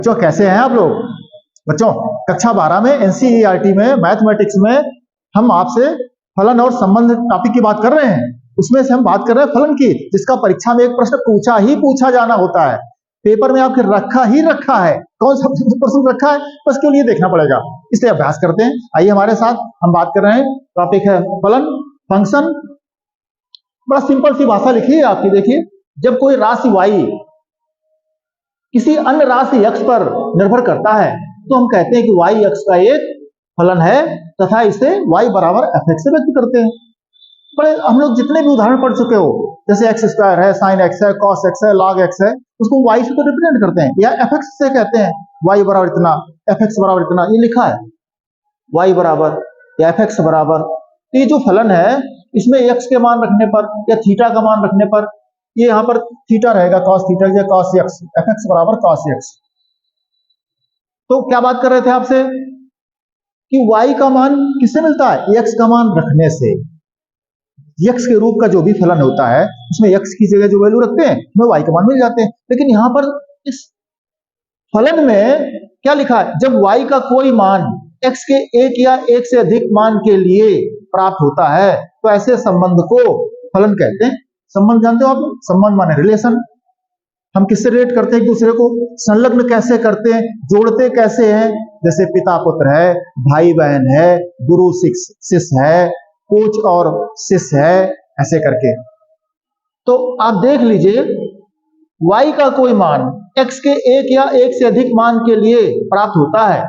बच्चों कैसे हैं आप लोग? बच्चों कक्षा 12 में एनसीईआरटी में मैथमेटिक्स में हम आपसे फलन और संबंध टॉपिक की बात कर रहे हैं। उसमें से हम बात कर रहे हैं फलन की, जिसका परीक्षा में एक प्रश्न पूछा जाना होता है। पेपर में आपके रखा है, कौन सा प्रश्न रखा है बस के लिए देखना पड़ेगा, इसलिए अभ्यास करते हैं। आइए हमारे साथ, हम बात कर रहे हैं, टॉपिक है फलन फंक्शन। बड़ा सिंपल सी भाषा लिखी है आपकी, देखिए। जब कोई राशि y किसी अन्य राशि x पर निर्भर करता है तो हम कहते हैं कि y x का एक फलन है तथा इसे y बराबर fx से व्यक्त करते हैं। बड़े हम लोग जितने भी उदाहरण पढ़ चुके हो, जैसे एक्स स्क्वायर है, साइन एक्स है, कॉस एक्स है, लॉग एक्स है, उसको y से तो रिप्रेजेंट करते हैं, या fx से कहते हैं y बराबर इतना, fx बराबर इतना, ये लिखा है y बराबर या fx बराबर। तो ये जो फलन है इसमें x के मान रखने पर या थीटा का मान रखने पर, ये यहाँ पर थीटा रहेगा, cos थीटा या cos x, fx बराबर cos x। तो क्या बात कर रहे थे आपसे कि y का मान किससे मिलता है? x का मान रखने से। x के रूप का जो भी फलन होता है उसमें x की जगह जो वैल्यू रखते हैं उसमें y का मान मिल जाते हैं। लेकिन यहाँ पर इस फलन में क्या लिखा है? जब y का कोई मान x के एक या एक से अधिक मान के लिए प्राप्त होता है तो ऐसे संबंध को फलन कहते हैं। संबंध जानते हो आप? संबंध माने रिलेशन। हम किससे रिलेट करते हैं एक दूसरे को? संलग्न कैसे करते हैं, जोड़ते कैसे हैं? जैसे पिता पुत्र है, भाई बहन है, गुरु शिष्य है, कोच और शिष्य है, ऐसे करके। तो आप देख लीजिए, y का कोई मान x के एक या एक से अधिक मान के लिए प्राप्त होता है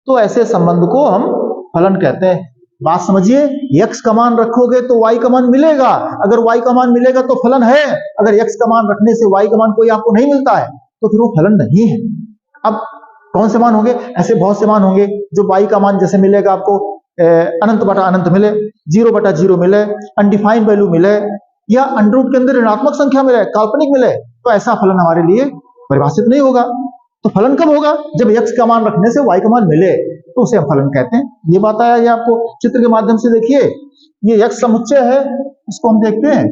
तो ऐसे संबंध को हम फलन कहते हैं। बात समझिए, x का मान रखोगे तो y का मान मिलेगा, अगर y का मान मिलेगा तो फलन है। अगर x का मान रखने से y का मान कोई आपको नहीं मिलता है तो फिर वो फलन नहीं है। अब कौन से मान होंगे? ऐसे बहुत से मान होंगे जो y का मान जैसे मिलेगा आपको अनंत बटा अनंत मिले, 0 बटा 0 मिले, अनडिफाइंड वैल्यू मिले, या अंडर रूट के अंदर ऋणात्मक संख्या मिले, काल्पनिक मिले, तो ऐसा फलन हमारे लिए परिभाषित नहीं होगा। तो फलन कब होगा? जब x का मान रखने से y का मान मिले तो उसे हम फलन कहते हैं। ये बात आया, ये आपको चित्र के माध्यम से देखिए, ये x समुच्चय है, इसको हम देखते हैं।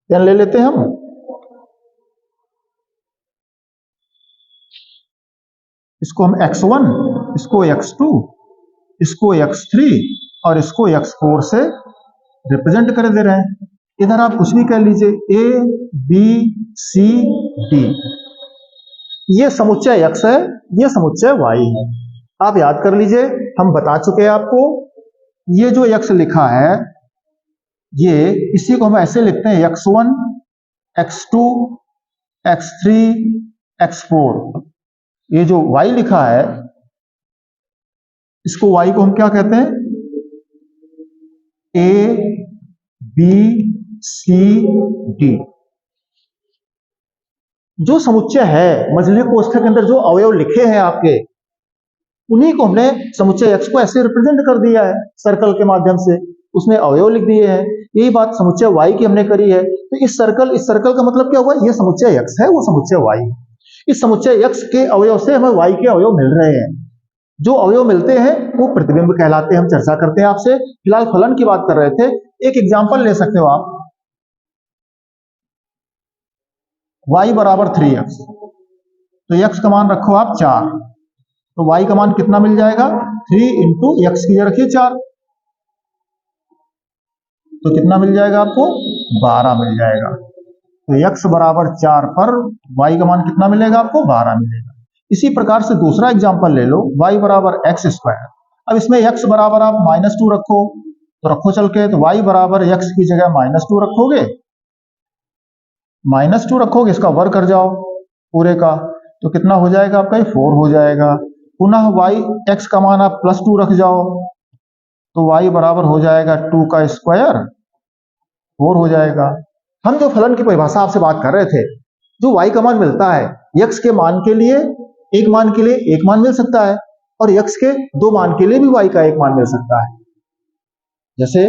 पेन ले लेते हैं हम, इसको हम x1, इसको x2, इसको x3 और इसको x4 से रिप्रेजेंट कर दे रहे हैं। इधर आप कुछ भी कह लीजिए, a b c d, ये समुच्चय x है, ये समुच्चय y है। आप याद कर लीजिए, हम बता चुके हैं आपको, ये जो x लिखा है ये, इसी को हम ऐसे लिखते हैं x1 x2 x3 x4। ये जो y लिखा है इसको, y को हम क्या कहते हैं? a b c d। जो समुच्चय है, मझले कोष्ठक के अंदर जो अवयव लिखे हैं आपके, उन्हीं को हमने समुच्चय x को ऐसे रिप्रेजेंट कर दिया है सर्कल के माध्यम से, उसमें अवयव लिख दिए हैं। यही बात समुच्चय y की हमने करी है। तो इस सर्कल का मतलब क्या हुआ? ये समुच्चय x है, वो समुच्चय y है। इस समुच्चय x के अवयव से हमें y के अवयव मिल रहे हैं। जो अवयव मिलते हैं वो प्रतिबिंब कहलाते हैं। हम चर्चा करते हैं आपसे, फिलहाल फलन की बात कर रहे थे। एक एग्जांपल ले सकते हो आप, y बराबर 3x, तो x का मान रखो आप 4, तो y का मान कितना मिल जाएगा? 3 इंटू x की जगह रखिए 4, तो कितना मिल जाएगा आपको? 12 मिल जाएगा। तो x बराबर 4 पर y का मान कितना मिलेगा आपको? 12 मिलेगा। इसी प्रकार से दूसरा एग्जांपल ले लो, y बराबर x स्क्वायर। अब इसमें x बराबर आप -2 रखो, तो रखो चल के, तो y बराबर x की जगह -2 रखोगे, -2 रखोगे, इसका वर्ग कर जाओ पूरे का, तो कितना हो जाएगा आपका? 4 हो जाएगा। पुनः x का मान आप +2 रख जाओ, तो y बराबर हो जाएगा 2 का स्क्वायर, 4 हो जाएगा। हम जो फलन की परिभाषा आपसे बात कर रहे थे, जो y का मान मिलता है, x के मान के लिए एक मान के लिए एक मान मिल सकता है, और x के 2 मान के लिए भी y का एक मान मिल सकता है। जैसे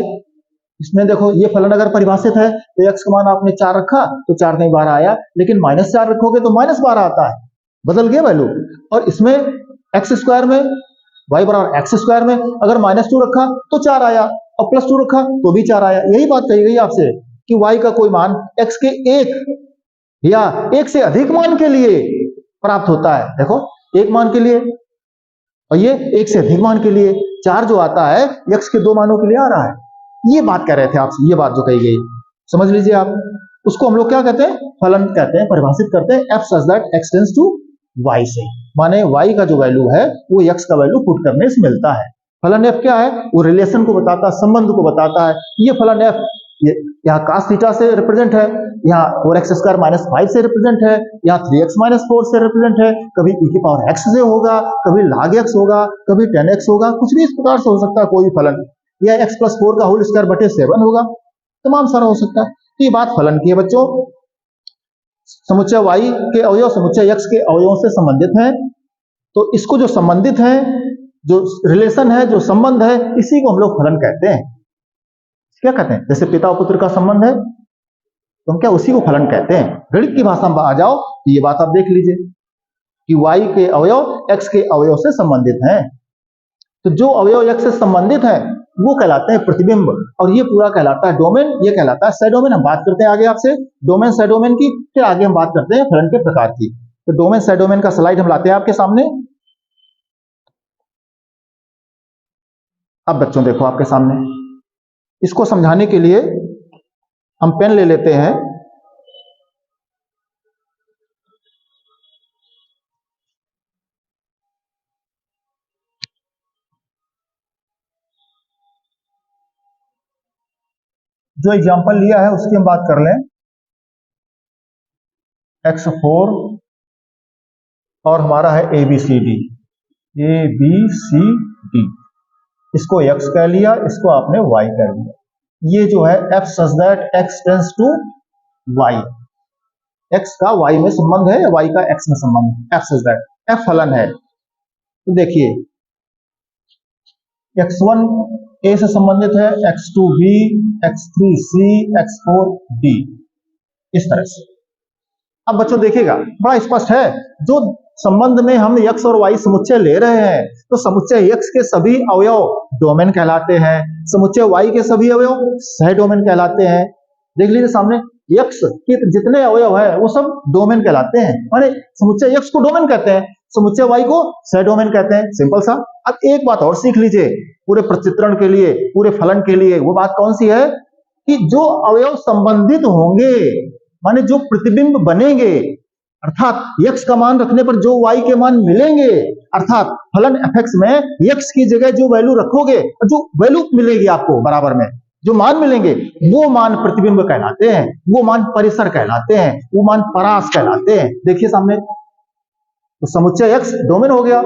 इसमें देखो, ये फलन अगर परिभाषित है तो x का मान आपने 4 रखा तो 4 नहीं 12 आया, लेकिन -4 रखोगे तो -12 आता है, बदल गया वैल्यू। और इसमें x स्क्वायर में, y बराबर x स्क्वायर में अगर -2 रखा तो 4 आया, और +2 रखा तो भी 4 आया। यही बात कही गई आपसे कि y का कोई मान x के एक या एक से अधिक मान के लिए प्राप्त होता है। देखो, एक मान के लिए और ये एक से अधिक मान के लिए 4 जो आता है x के 2 मानों के लिए आ रहा है। ये बात कह रहे थे आपसे, ये बात जो कही गई समझ लीजिए आप। उसको हम लोग क्या कहते हैं, फलन कहते हैं, परिभाषित करते हैं f such that x tends to y से, माने y का जो वैल्यू है वो x का वैल्यू पुट करने से मिलता है। फलन f क्या है, वो रिलेशन को बताता है, संबंध को बताता है। ये फलन f यहाँ cos थीटा से रिप्रेजेंट है, यहाँ 4x² - 5 से रिप्रेजेंट है, यहाँ 3x - 4 से रिप्रेजेंट है, कभी e की पावर x से होगा, कभी log x होगा, कभी 10x होगा, कुछ भी इस प्रकार से हो सकता है कोई फलन, या x + 4 का होल स्क्वायर बटे 7 होगा, तमाम सारा हो सकता है। तो ये बात फलन की है बच्चों। समुच्चय y के अवयव समुच्चय x के अवयवों से संबंधित हैं, तो इसको जो संबंधित है, जो रिलेशन है, जो संबंध है, इसी को हम लोग फलन कहते हैं। क्या कहते हैं, जैसे पिता और पुत्र का संबंध है तो हम क्या उसी को फलन कहते हैं। गणित की भाषा में आ जाओ तो ये बात आप देख लीजिए कि y के अवयव x के अवयव से संबंधित हैं, तो जो अवयव x से संबंधित है वो कहलाते हैं प्रतिबिंब, और ये पूरा कहलाता है डोमेन, ये कहलाता है सैडोमेन। हम बात करते हैं आगे आपसे डोमेन सैडोमेन की, फिर आगे हम बात करते हैं फलन के प्रकार की। तो डोमेन सैडोमेन का स्लाइड हम लाते हैं आपके सामने। अब बच्चों देखो आपके सामने, इसको समझाने के लिए हम पेन ले लेते हैं। जो एग्जांपल लिया है उसकी हम बात कर लें। x4 और हमारा है ABCD, ABCD, इसको x कह लिया, इसको आपने y कह लिया। ये जो है f such that x tends to y, x का y में संबंध है, y का x में संबंध है, f such that, f फलन है। तो देखिए x1 a से संबंधित है, x2 b, x3 c, x4 d, इस तरह से। अब बच्चों देखिएगा बड़ा स्पष्ट है, जो संबंध में हम x और y समुच्चय ले रहे हैं, तो समुच्चय x के सभी अवयव डोमेन कहलाते हैं, समुच्चय y के सभी अवयव सह डोमेन कहलाते हैं। देख लीजिए सामने, x के जितने अवयव है वो सब डोमेन कहलाते हैं, माने समुच्चय x को डोमेन कहते हैं, समुच्चय y को सह डोमेन कहते हैं, सिंपल सा। अब एक बात और सीख लीजिए पूरे प्रचित्रण के लिए, पूरे फलन के लिए, वो बात कौन सी है कि जो अवयव संबंधित होंगे, माने जो प्रतिबिंब बनेंगे, अर्थात x का मान रखने पर जो y के मान मिलेंगे, अर्थात फलन fx में x की जगह जो वैल्यू रखोगे, जो वैल्यू मिलेगी आपको बराबर में, जो मान मिलेंगे, वो मान प्रतिबिंब कहलाते हैं, वो मान परिसर कहलाते हैं, वो मान परास कहलाते हैं। देखिए सामने, तो समुच्चय x डोमेन हो गया,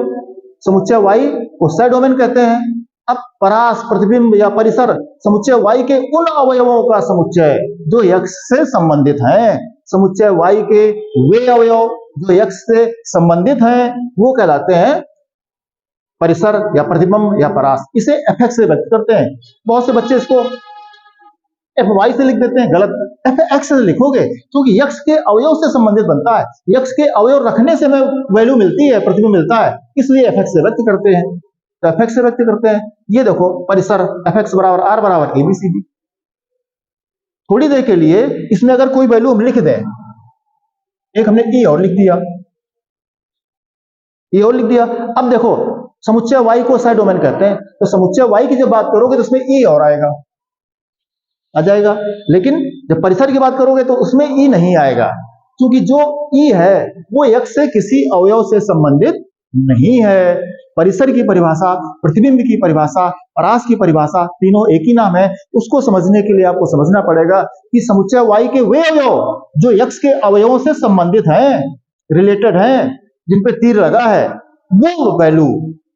समुच्चय y को सह डोमेन कहते हैं। अब परास प्रतिबिंब या परिसर समुच्चय y के उन अवयवों का समुच्चय जो x से संबंधित हैं, समुच्चय y के वे अवयव जो x से संबंधित हैं वो कहलाते हैं परिसर या प्रतिबिंब या परास। इसे fx से व्यक्त करते हैं। बहुत से बच्चे इसको fy से लिख देते हैं, गलत, fx से लिखोगे क्योंकि x के अवयव से संबंधित बनता है, x के अवयव रखने से हमें वैल्यू मिलती है, प्रतिबिंब मिलता है, इसलिए fx से व्यक्त करते हैं। तो fx से व्यक्त करते हैं। ये देखो परिसर fx बराबर r बराबर ABCD। थोड़ी देर के लिए इसमें अगर कोई वैल्यू हम लिख दें, एक हमने e और लिख दिया, e और लिख दिया। अब देखो समुच्चय y को सह डोमेन कहते हैं, तो समुच्चय y की जब बात करोगे तो उसमें e और आएगा, आ जाएगा, लेकिन जब परिसर की बात करोगे तो उसमें e नहीं आएगा, क्योंकि जो e है वो x से किसी अवयव से संबंधित नहीं है। परिसर की परिभाषा, प्रतिबिंब की परिभाषा, परास की परिभाषा, तीनों एक ही नाम है। उसको समझने के लिए आपको समझना पड़ेगा कि समुच्चय y के वे अवयव जो x के अवयवों से संबंधित हैं, रिलेटेड हैं, जिन पे तीर लगा है, वो वैल्यू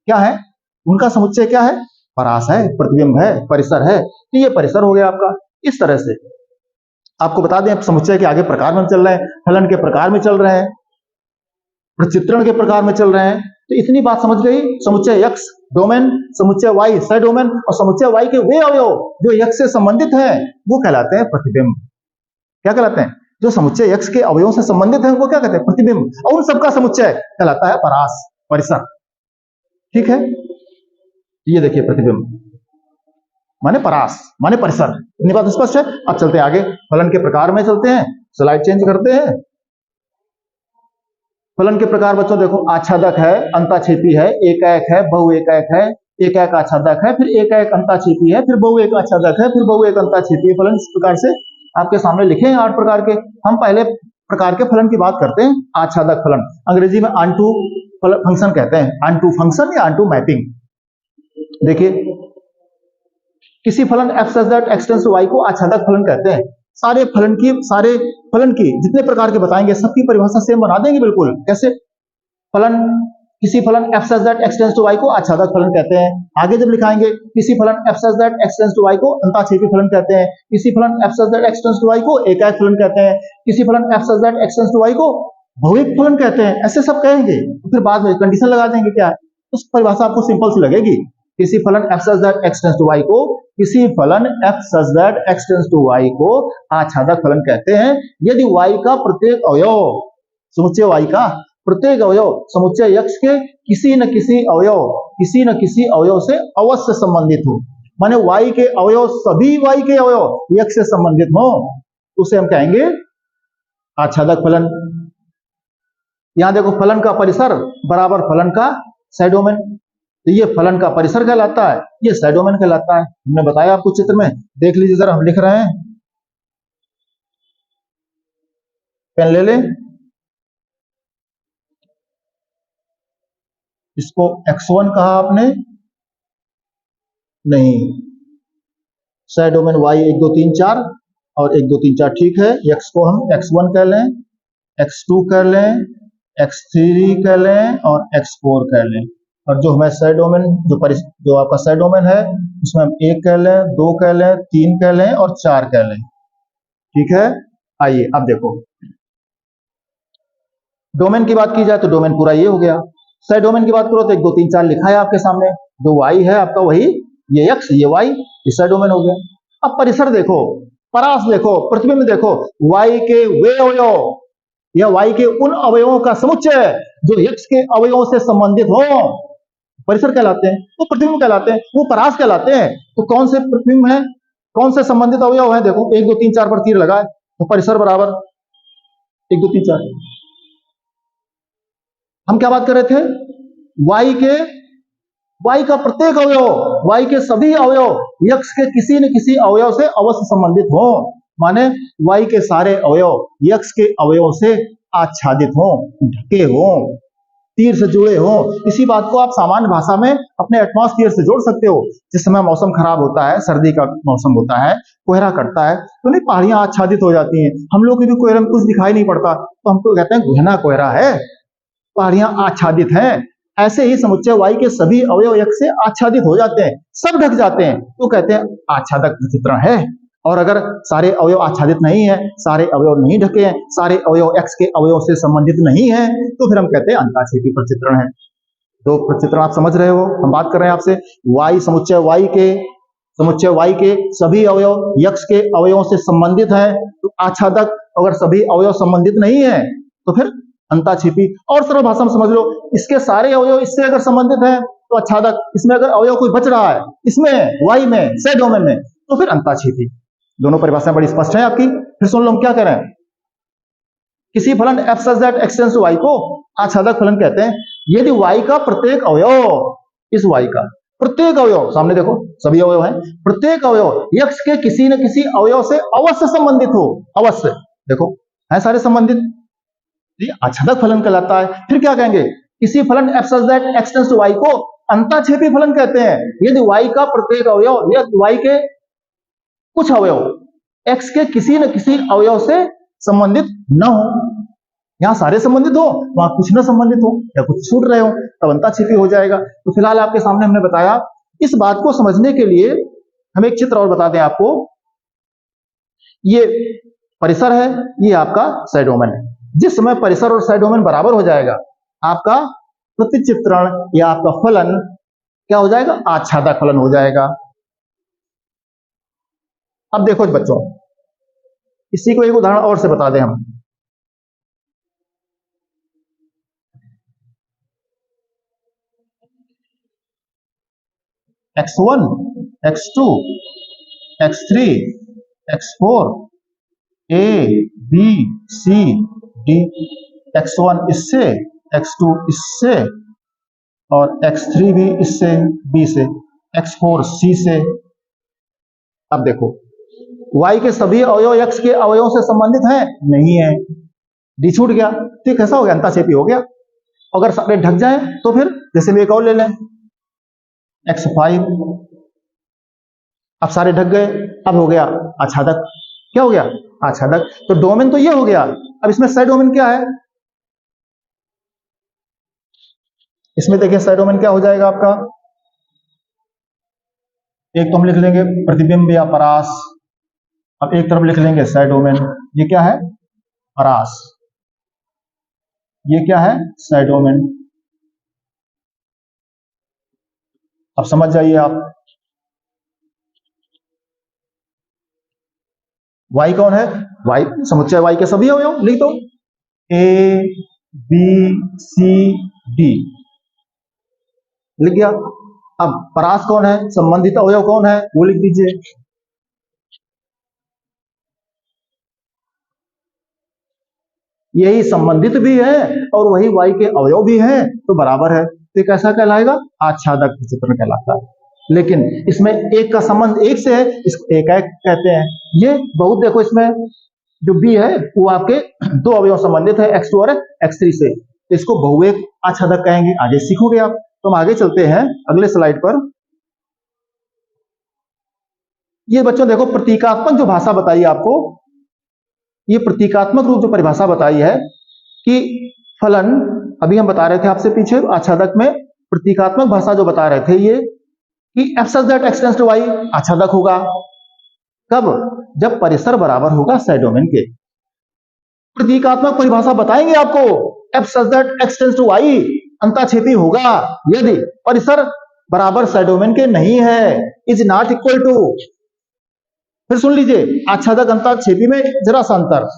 क्या है, उनका समुच्चय क्या है, परास है, प्रतिबिंब है, परिसर है। तो ये परिसर हो गया आपका। इस तरह से आपको बता दें, समुच्चय के आगे प्रकार में चल रहे हैं, फलन के प्रकार में चल रहे हैं, प्रचित्रण के प्रकार में चल रहे हैं। तो इतनी बात समझ गई, समुच्चय x डोमेन, समुच्चय y सह डोमेन, और समुच्चय y के वे अवयव जो x से संबंधित हैं वो कहलाते हैं प्रतिबिंब। क्या कहलाते हैं, जो समुच्चय x के अवयवों से संबंधित हैं वो क्या कहते हैं, प्रतिबिंब, और उन सबका समुच्चय कहलाता है परास, परिसर। ठीक है, ये देखिए प्रतिबिंब। माने परास माने परिसर। इतनी बात स्पष्ट है। अब चलते हैं आगे, फलन के प्रकार में चलते हैं, स्लाइड चेंज करते हैं। फलन के प्रकार बच्चों देखो, आच्छादक है, अंताक्षेपी है, एकाएक है, बहुएकाएक है, एकाएक आच्छादक है, फिर एकाएक अंताक्षेपी है, फिर बहुएक आच्छादक है, फिर बहुएक अंताक्षेपी है। फलन इस प्रकार से आपके सामने लिखे हैं 8 प्रकार के। हम पहले प्रकार के फलन की बात करते हैं, आच्छादक फलन। अंग्रेजी में ऑनटू फंक्शन कहते हैं, ऑनटू फंक्शन या ऑनटू मैपिंग। देखिए, किसी फलन f such that x tends to y को आच्छादक फलन कहते हैं। सारे फलन की जितने प्रकार के बताएंगे सबकी परिभाषा सेम बना देंगे बिल्कुल। कैसे? किसी फलन f such that x tends to y को आच्छादक फलन कहते हैं। आगे जब लिखाएंगे, किसी फलन f such that x tends to y को अंताक्षेपी फलन कहते हैं। किसी फलन f such that x tends to y को एकाएक फलन कहते हैं। किसी फलन f such that x tends to y को बहुएक फलन कहते हैं। ऐसे सब कहेंगे, फिर बाद में कंडीशन लगा देंगे। क्या है उस परिभाषा आपको सिंपल सी लगेगी। किसी फलन f such that x tends to y को, किसी फलन f such that x tends to y को आच्छादक फलन कहते हैं यदि y का प्रत्येक अवयव, समुच्चय y का प्रत्येक अवयव समुच्चय x के किसी न किसी अवयव से अवश्य संबंधित हो। माने y के अवयव, सभी y के अवयव x से संबंधित हो, उसे हम कहेंगे आच्छादक फलन। यहां देखो, फलन का परिसर बराबर फलन का साइड डोमेन, तो ये फलन का परिसर कहलाता है, ये साइड डोमेन कहलाता है। हमने बताया आपको चित्र में, देख लीजिए जरा, हम लिख रहे हैं, पेन ले लें। इसको x1 कहा आपने, नहीं, साइड डोमेन y 1 2 3 4 और 1 2 3 4 ठीक है। x को हम x1 कह लें, x2 कह लें, x3 कह लें और x4 कह लें। और जो हमारे साइड डोमेन, जो आपका साइड डोमेन है, उसमें हम 1 कह लें, 2 कह लें, 3 कह लें और 4 कह लें। ठीक है। आइए अब देखो, डोमेन की बात की जाए तो डोमेन पूरा ये हो गया। साइड डोमेन की बात करो तो 1 2 3 4 लिखा है आपके सामने। जो y है आपका, वही ये x, ये y, ये साइड डोमेन हो गया। अब परिसर देखो, परास देखो, प्रतिबिंब देखो, y के वे अवयव या y के उन अवयवों का समुच्चय जो x के अवयवों से संबंधित हो, परिसर कहलाते हैं, वो प्रतिबिंब कहलाते हैं, वो परास कहलाते हैं। तो कौन से प्रतिबिंब है, कौन से संबंधित अवयव है? देखो 1 2 3 4 पर तीर लगाए तो परिसर बराबर 1 2 3 4। हम क्या बात कर रहे थे? y का प्रत्येक अवयव, y के सभी अवयव x के किसी न किसी अवयव से अवश्य संबंधित हो। माने y के सारे अवयव x के अवयव से आच्छादित हो, ढके हो, तीर से जुड़े हो। इसी बात को आप सामान्य भाषा में अपने एटमॉस्फेयर से जोड़ सकते हो। जिस समय मौसम खराब होता है, सर्दी का मौसम होता है, कोहरा कटता है, तो नहीं पहाड़ियां आच्छादित हो जाती हैं। हम लोग की भी कोहरे में कुछ दिखाई नहीं पड़ता, तो हमको कहते हैं घना कोहरा है, पहाड़ियां आच्छादित हैं। ऐसे ही समुच्चय y के सभी अवयव x से आच्छादित हो जाते हैं, सब ढक जाते हैं, तो कहते हैं आच्छादक चित्रण है। और अगर सारे अवयव आच्छादित नहीं है, सारे अवयव नहीं ढके हैं, सारे अवयव x के अवयव से संबंधित नहीं है, तो फिर हम कहते हैं अंताक्षेपी प्रचित्रण है। दो प्रचित्रण आप समझ रहे हो। हम बात कर रहे हैं आपसे समुच्चय y के सभी अवयव x के अवयवों से संबंधित है, तो आच्छादक। अगर सभी अवयव संबंधित नहीं है तो फिर अंताक्षेपी। और सरल भाषा में समझ लो, इसके सारे अवयव इससे अगर संबंधित है तो आच्छादक। इसमें अगर अवयव कोई बच रहा है, इसमें y में, साइड डोमेन में, तो फिर अंताक्षेपी। दोनों परिभाषाएं बड़ी स्पष्ट है आपकी। फिर सुन लो हम क्या कह रहे हैं। किसी फलन f such that x tends to y को आच्छादक फलन कहते हैं यदि y का प्रत्येक अवयव, इस y का प्रत्येक अवयव, सामने देखो सभी अवयव हैं, प्रत्येक अवयव x के किसी न किसी अवयव से अवश्य संबंधित हो। अवश्य, देखो है सारे संबंधित, ये आच्छादक फलन कहलाता है। फिर क्या कहेंगे? किसी फलन f such that x tends to y को अंताक्षेपी फलन कहते हैं यदि y का प्रत्येक अवयव या y के कुछ अवयव x के किसी न किसी अवयव से संबंधित न हो। यहां सारे संबंधित हो, वहां कुछ न संबंधित हो या कुछ छूट रहे हो, तब अंताक्षेपी हो जाएगा। तो फिलहाल आपके सामने हमने बताया। इस बात को समझने के लिए हम एक चित्र और बता दें आपको। ये परिसर है, ये आपका साइड डोमेन है। जिस समय परिसर और साइड डोमेन बराबर हो जाएगा, आपका प्रतिचित्रण या आपका फलन क्या हो जाएगा? आच्छादक फलन हो जाएगा। अब देखो बच्चों, इसी को एक उदाहरण और से बता दें हम। x1, x2, x3 x4 a b c d, x1 इससे, x2 इससे, और x3 भी इससे b से, x4 c से। अब देखो y के सभी अवयव x के अवयवों से संबंधित हैं? नहीं है, डी छूट गया। ठीक, कैसा हो गया? अंताक्षेपी हो गया। अगर सारे ढक जाए तो फिर जैसे भी एक और ले लें, x5, अब सारे ढक गए, अब हो गया आच्छादक। क्या हो गया? आच्छादक। तो डोमेन तो ये हो गया। अब इसमें साइड डोमेन क्या है? इसमें देखिए साइड डोमेन क्या हो जाएगा आपका, एक तो हम लिख लेंगे प्रतिबिंब या परास, अब एक तरफ लिख लेंगे साइड डोमेन। ये क्या है? परास। ये क्या है? Side domain. अब समझ जाइए आप, y कौन है? y समुच्चय y के सभी अवयव लिख दो, a b c d, लिख गया। अब परास कौन है? संबंधित अवयव कौन है? वो लिख दीजिए। यही संबंधित भी है और वही y के अवयव भी हैं, तो बराबर है। तो कैसा कहलाएगा? आच्छादक चित्रण कहलाता है। लेकिन इसमें एक का संबंध एक से है, इसको एकाएक कहते हैं। ये बहुत देखो, इसमें जो b है वो आपके दो अवयव संबंधित है, x2 और x3 से, तो इसको बहुएक आच्छादक कहेंगे। आगे सीखोगे आप। तो हम आगे चलते हैं अगले स्लाइड पर। ये बच्चों देखो प्रतीकात्मक जो भाषा बताई आपको, ये प्रतीकात्मक रूप जो परिभाषा बताई है कि फलन, अभी हम बता रहे थे आपसे पीछे आच्छादक में प्रतीकात्मक भाषा जो बता रहे थे ये कि f such that x tends to y आच्छादक होगा। कब? जब परिसर बराबर होगा साइड डोमेन के। प्रतीकात्मक परिभाषा बताएंगे आपको, f such that x tends to y अंताक्षेपी होगा यदि परिसर बराबर साइड डोमेन के नहीं है, इज नॉट इक्वल टू। फिर सुन लीजिए, आच्छादक अंताक्षेपी में जरा सा अंतर,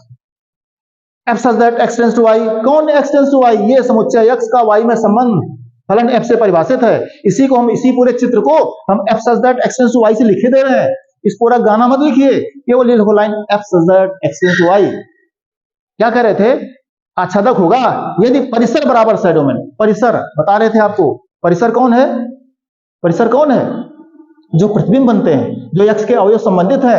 f such that x tends to y, कौन x tends to y? ये समुच्चय x का y में संबंध फलन f से परिभाषित है। इसी को हम, इसी पूरे चित्र को हम f such that x tends to y से लिखे दे रहे हैं। इस पूरा गाना मत लिखिए, केवल ये लिखो line f such that x tends to y। क्या कह रहे थे? आच्छादक होगा यदि परिसर बराबर साइड डोमेन। परिसर बता रहे थे आपको, परिसर कौन है? परिसर कौन है? जो प्रतिबिंब बनते हैं, जो x के अवयव संबंधित है।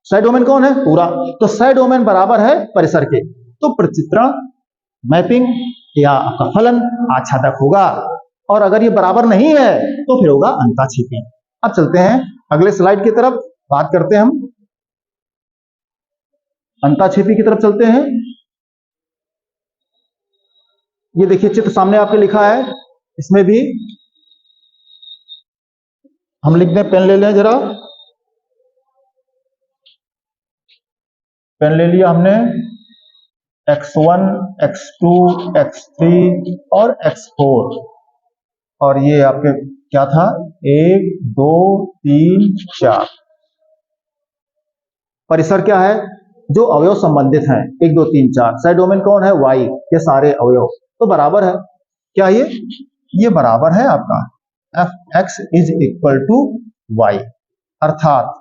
साइड डोमेन कौन है? पूरा। तो साइड डोमेन बराबर है परिसर के, तो प्रचित्रण, मैपिंग या आपका फलन आच्छादक होगा। और अगर ये बराबर नहीं है तो फिर होगा अंताक्षेपी। अब चलते हैं अगले स्लाइड की तरफ, बात करते हैं हम अंताक्षेपी की तरफ चलते हैं। ये देखिए चित्र सामने आपके लिखा है, इसमें भी हम लिख दें, पेन ले लें जरा, पेन ले लिया हमने। x1 x2 x3 और x4, और ये आपके क्या था? 1 2 3 4। परिसर क्या है? जो अवयव संबंधित हैं, 1 2 3 4। साइड डोमेन कौन है? y के सारे अवयव, तो बराबर है। क्या ये बराबर है आपका f(x) is equal to y, अर्थात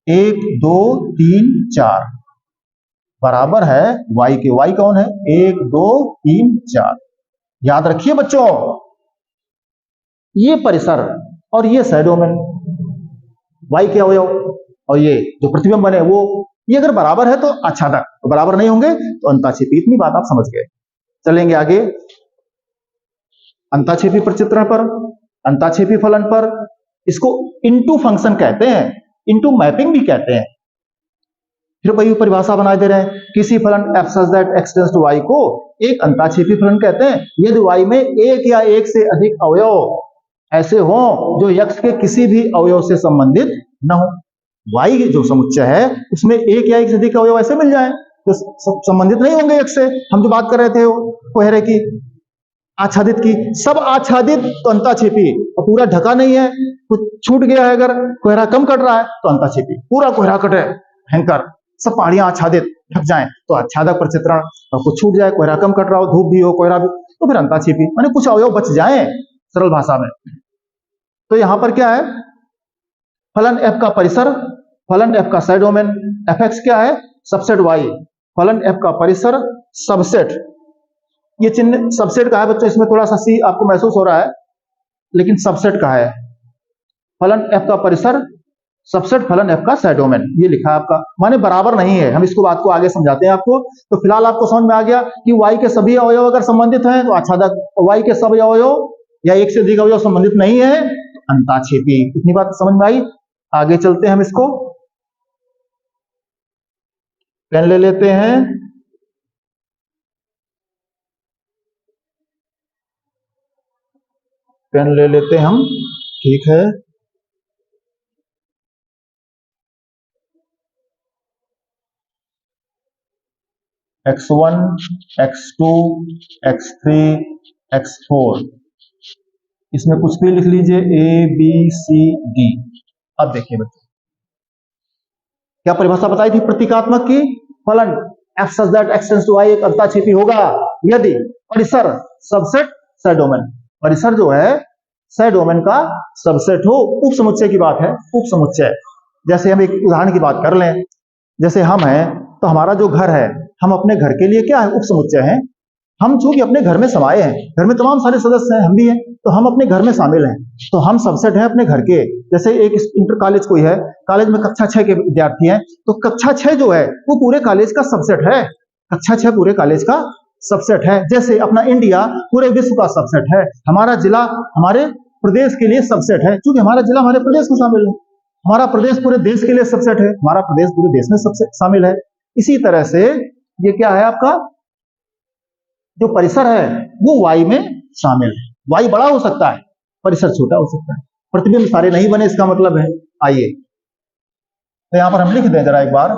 1 2 3 4 बराबर है y के। y कौन है? 1 2 3 4। याद रखिए बच्चों, ये परिसर और ये साइड डोमेन, y के अवयव और ये जो प्रतिबिंब बने वो, ये अगर बराबर है तो आच्छादक, तो बराबर नहीं होंगे तो अंताक्षेपी। इतनी बात आप समझ गए। चलेंगे आगे अंताक्षेपी प्रचित्रण पर, अंताक्षेपी फलन पर। इसको इनटू फंक्शन कहते हैं, इनटू मैपिंग भी कहते हैं। फिर वही परिभाषा बना दे रहे हैं, किसी फलन f such that x tends to y को एक अंताक्षेपी फलन कहते हैं यदि y में एक या एक से अधिक अवयव ऐसे हों जो x के किसी भी अवयव से संबंधित न हो। y जो समुच्चय है उसमें एक या एक से अधिक अवयव ऐसे मिल जाए तो संबंधित नहीं होंगे x से। हम जो बात कर रहे थे कोहरे की, आच्छादित की, सब आच्छादित तो अंताक्षेपी, और पूरा ढका नहीं है, कुछ छूट गया है, अगर कोहरा कम कट रहा है तो अंताक्षेपी। पूरा कोहरा कटे भयंकर, सब पहाड़ियां आच्छादित ढक जाएं तो आच्छादक प्रचित्रण, और कुछ छूट जाए, कोहरा कम कट रहा हो, धूप भी हो, कोहरा भी, तो फिर अंताक्षेपी। माने कुछ अवयव बच जाएं सरल भाषा में। तो यहां पर क्या है? फलन f का परिसर फलन f का साइड डोमेन, fx क्या है, सबसेट y, फलन f का परिसर सबसेट। ये चिन्ह सबसेट का है बच्चों, इसमें थोड़ा सा सी आपको महसूस हो रहा है, लेकिन सबसेट का है। फलन f का परिसर सबसेट फलन f का साइड डोमेन, ये लिखा है आपका, माने बराबर नहीं है। हम इसको बात को आगे समझाते हैं आपको। तो फिलहाल आपको समझ में आ गया कि y के सभी अवयव अगर संबंधित हैं तो आच्छादक, y के सभी अवयव या एक से अधिक अवयव संबंधित नहीं है अंताक्षेपी। इतनी बात समझ में आई। आगे चलते हैं, हम इसको पेन ले लेते हैं। पेन ले लेते हैं हम, ठीक है। x1, x2, x3, x4, इसमें कुछ भी लिख लीजिए, a b c d। अब देखिए बच्चों, क्या परिभाषा बताई थी प्रतीकात्मक की, फलन f such that x tends to y एक अंताक्षेपी होगा यदि परिसर सबसेट साइड डोमेन, परिसर जो है साइड डोमेन का सबसेट हो। उप समुच्चय की बात है, उप समुच्चय। जैसे हम एक उदाहरण की बात कर लें, जैसे हम हैं तो हमारा जो घर है, हम अपने घर के लिए क्या है, उप समुच्चय हैं। हम चूंकि अपने घर में समाये हैं, घर में तमाम सारे सदस्य हैं, हम भी हैं, तो हम अपने घर में शामिल हैं, तो हम सबसेट हैं अपने घर के। जैसे एक इंटर कॉलेज कोई है, कॉलेज में कक्षा 6 के विद्यार्थी हैं, तो कक्षा 6 जो है वो पूरे कॉलेज का सबसेट है, कक्षा 6 पूरे कॉलेज का सबसेट है। जैसे अपना इंडिया पूरे विश्व का सबसेट है, हमारा जिला हमारे प्रदेश के लिए सबसेट है, क्योंकि हमारा जिला हमारे प्रदेश में शामिल है, हमारा प्रदेश पूरे देश के लिए सबसेट है, हमारा प्रदेश पूरे देश में सबसे शामिल है। इसी तरह से ये क्या है, आपका जो परिसर है वो y में शामिल है। y बड़ा हो सकता है, परिसर छोटा हो सकता है, प्रतिबिंब सारे नहीं बने, इसका मतलब है। आइए तो यहां पर हम लिख दें जरा एक बार,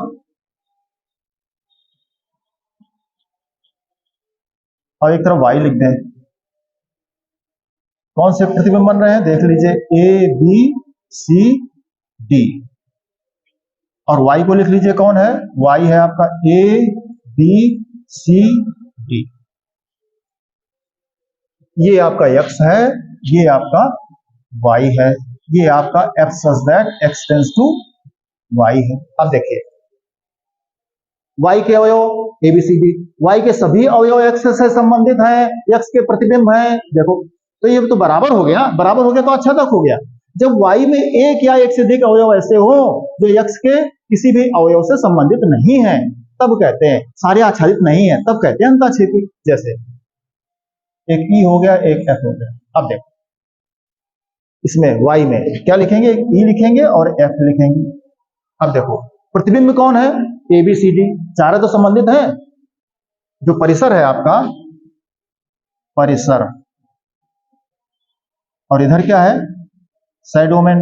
और एक तरफ y लिख दें। कौन से प्रतिबिंब बन रहे हैं देख लीजिए, a b c d, और y को लिख लीजिए, कौन है, y है आपका a b c d। ये आपका x है, ये आपका y है, ये आपका f such that x tends to y है। अब देखिए y के अवयव a b c d, y के सभी अवयव x से संबंधित हैं, x के प्रतिबिंब हैं। देखो तो ये तो बराबर हो गया, बराबर हो गया तो आच्छादक हो गया। जब y में एक या एक से अधिक अवयव ऐसे हो जो x के किसी भी अवयव से संबंधित नहीं है, तब कहते हैं, सारे आच्छादित नहीं है, तब कहते हैं अंताक्षेपी। जैसे एक E हो गया, एक F हो गया। अब देखो इसमें y में क्या लिखेंगे, एक E लिखेंगे और F लिखेंगे। अब देखो प्रतिबिंब कौन है, A B C D, चारों तो संबंधित है। जो परिसर है आपका, परिसर, और इधर क्या है, साइड डोमेन।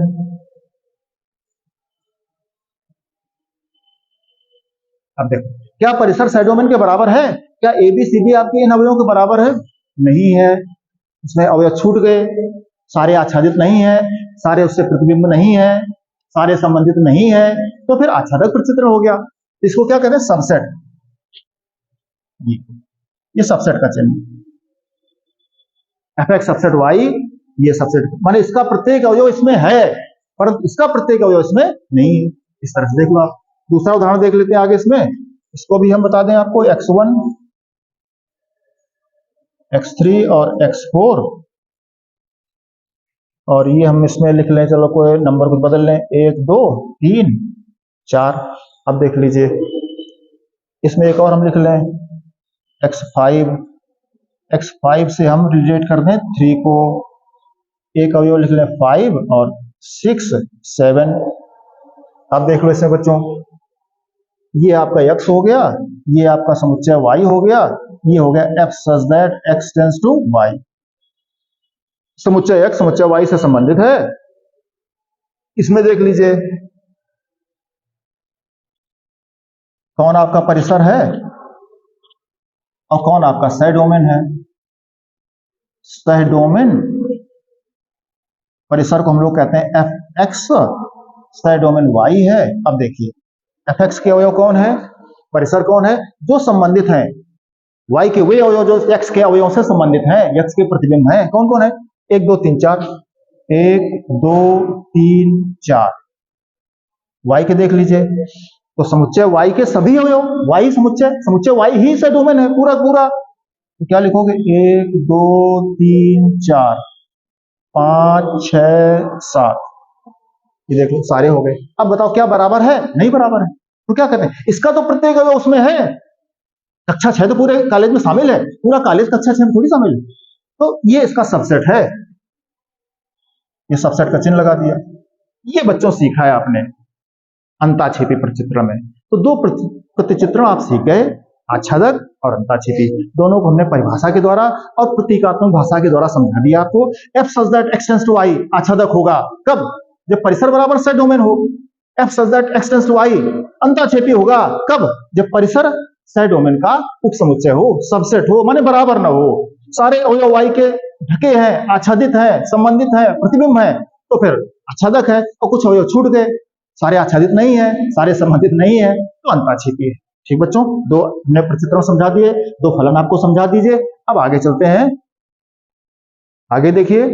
अब देखो क्या परिसर साइड डोमेन के बराबर है, क्या A B C D आपके इन अवयवों के बराबर है, नहीं है, इसमें अवयव छूट गए, सारे आच्छादित नहीं है, सारे उससे प्रतिबिंब नहीं है, सारे संबंधित नहीं है, तो फिर आच्छादक प्रचित्र हो गया। इसको क्या कहते हैं, सबसेट। ये सबसेट का चिन्ह, fx सबसेट y, ये सबसेट, माने इसका प्रत्येक अवयव इसमें है परंतु इसका प्रत्येक अवयव इसमें नहीं है। इस तरह से देख लो आप। दूसरा उदाहरण देख लेते हैं आगे, इसमें इसको भी हम बता दें आपको, x1, x3 और x4, और ये हम इसमें लिख लें, चलो कोई नंबर कुछ बदल लें, 1 2 3 4। अब देख लीजिए इसमें एक और हम लिख लें, x5, x5 से हम रिलेट कर दें 3 को, एक अवयव लिख लें 5 और 6 7। अब देख लो इसमें बच्चों, ये आपका x हो गया, ये आपका समुच्चय y हो गया, ये हो गया f such that x tends to y। समुच्चय x समुच्चय y से संबंधित है। इसमें देख लीजिए कौन आपका परिसर है और कौन आपका साइड डोमेन है। साइड डोमेन, परिसर को हम लोग कहते हैं fx, साइड डोमेन y है। अब देखिए fx के अवयव कौन है, परिसर कौन है, जो संबंधित है y के वे अवयव जो x के अवयवों से संबंधित हैं, x के प्रतिबिंब हैं, कौन कौन है, 1 2 3 4, 1 2 3 4। y के देख लीजिए, तो समुच्चय y के सभी अवयव y समुच्चय y ही से डोमेन है पूरा पूरा। तो क्या लिखोगे, 1 2 3 4 5 6 7, ये देखो सारे हो गए। अब बताओ क्या बराबर है? नहीं बराबर है। तो क्या करते हैं, इसका तो प्रत्येक अवयव उसमें है। कक्षा 6 तो पूरे कॉलेज में शामिल है, पूरा कॉलेज कक्षा 6 में थोड़ी शामिल है। तो ये इसका सबसेट है, ये सबसेट का चिन्ह लगा दिया। ये बच्चों सीखा है आपने अंताक्षेपी प्रतिचित्रण में। तो दो प्रतिचित्रण आप सीख गए, आच्छादक और अंताक्षेपी। दोनों को हमने परिभाषा के द्वारा और प्रतीकात्मक भाषा के द्वारा समझा दिया आपको। F such that extends to I आच्छादक होगा कब? जब परिसर बराबर सेट डोमेन हो। F such that extends to I अंताक्षेपी होगा कब? जब परिसर सेट डोमेन का उपसमुच्चय हो, सबसेट हो, माने बराबर न हो। सारे अवयव y के ढके हैं, आच्छादित हैं, संबंधित हैं, प्रतिबिंब है, तो फिर आच्छादक है। और कुछ अवयव छूट गए, सारे आच्छादित नहीं है, सारे संबंधित नहीं है, तो अंताक्षेपी है। ठीक बच्चों, दो हमने प्रतिचित्रण समझा दिए, दो फलन आपको समझा दीजिए। अब आगे चलते हैं। आगे देखिए,